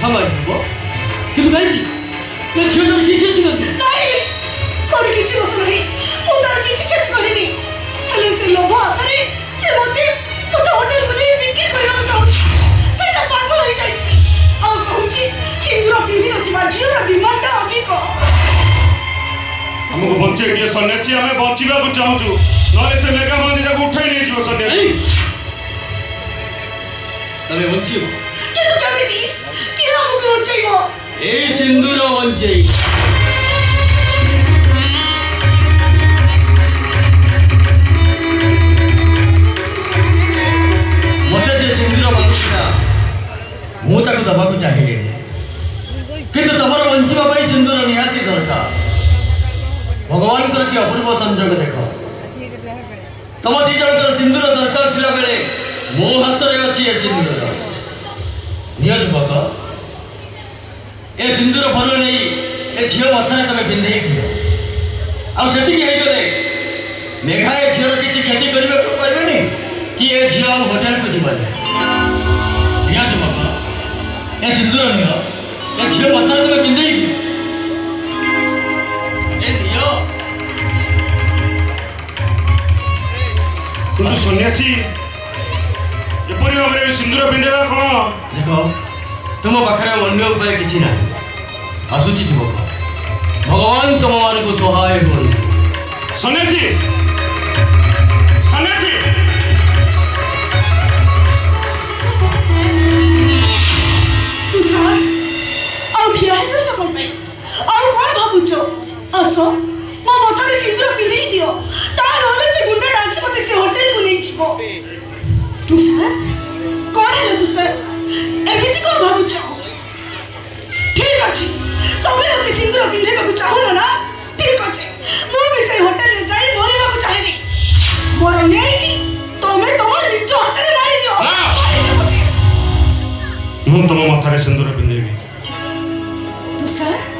हमारे को किंतु नहीं मैं झील तो किसी चीज़ नहीं और किसी को सुनी उधर किसी के सुनी नहीं हले से लोगों आसरे से बोलते तो होटल मुझे बिक्री करना चाहूँ से ना पागल हो जाएगी और कहूँगी सिंदूर पीनी होती बाजी और बीमार टा अभी को हमको बच्चे दिए सन्यासी हमें बच्चीवा को चाहूँ नॉलेज से मेगा मंदिर को उठाई नहीं जो सन्यासी तबे बच्ची हो क्या तो क्या भी कि हमको बच्चे हो ए सिंदूर बच्चे मुझे जे सिंदूर बच्चा मुँह तक दबा को चाहिए किंतु तमरो बंचीवा भाई सिंदूर निहाती दरकार भगवान कर की अपूर्व संजोग देख तुम दी जन सिंदूर दरकार थिला बेले मो हाथ रे अछि ए सिंदूर निय जुबक ए सिंदूर भर नहीं ए झियो मथने तमे बिंधई थियो आ सेति के गले मेघा ए झियो किछि खेती करबे को पाइबेनी कि ए झियो होटल को जिबाने निय जुबक ए सिंदूर निय ए झियो मथने तमे बिंधई तुम सन्यासी एपरी भाव में सिंदूर पिंधेगा कौन देख तुम पाखे अन्य उपाय किसी ना आसुची जुबक भगवान तुम मान को सहाय हो सन्यासी सन्यासी तुषार और क्या है ना मम्मी और कौन भाबुचो असो मो मोटरे सिंदूर पिनी दियो तार होले से गुंडा डांस मते से होटल को नहीं छिको तुषार कौन है तुषार एमिति कौन भाबुचो ठीक अछि तमे होते सिंदूर पिने को चाहो ना ठीक अछि मो भी से होटल में जाई मोरे को चाहेनी मोर नहीं कि तमे तमर निज हाथ रे मारी दियो मु तुम माथारे सिंदूर पिंधेबी तुषार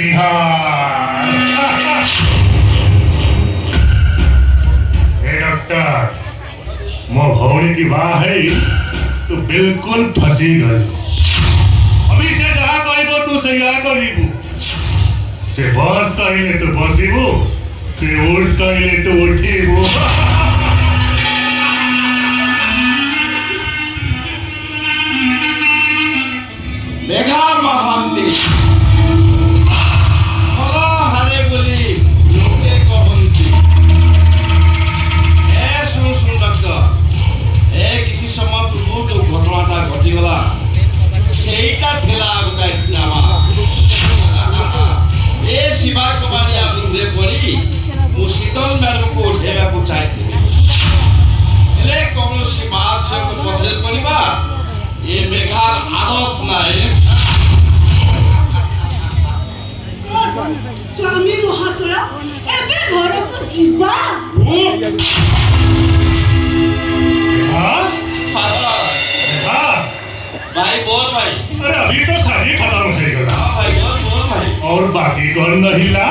बिहार हे डॉक्टर मो भौणी की बात है तो बिल्कुल फंसी गई अभी से जहाँ कहबो तू सही करीबू से बस कहले तो बसीबू से उठ कहले तो उठीबू मेघा महांती फल हारे बोली लोके कहती ए सुन सुन डॉक्टर ए किसी समय पूर्व जो घटनाटा घटीगला ସେଇଟା ଥିଲା ଗୋଟାଏ ଡ୍ରାମା ଏ ଶିବା କୁମାରିଆ ବୃନ୍ଦେ ପରି ମୁଁ ଶୀତଲ ମ୍ୟାଡମକୁ ଉଠେଇବାକୁ ଚାହିଁଥିଲି ହେଲେ କୌଣସି ମହାଶୟଙ୍କ ପଥରେ ପଡ଼ିବା ଏ ମେଘାର ଆଦତ ନାହିଁ ସ୍ୱାମୀ ମହାଶୟ ଏବେ ଘରକୁ ଯିବା हाँ हाँ भाई बोल भाई अरे अभी तो शादी खत्म हो गई हाँ भाई बोल बोल भाई और बाकी कौन नहीं ला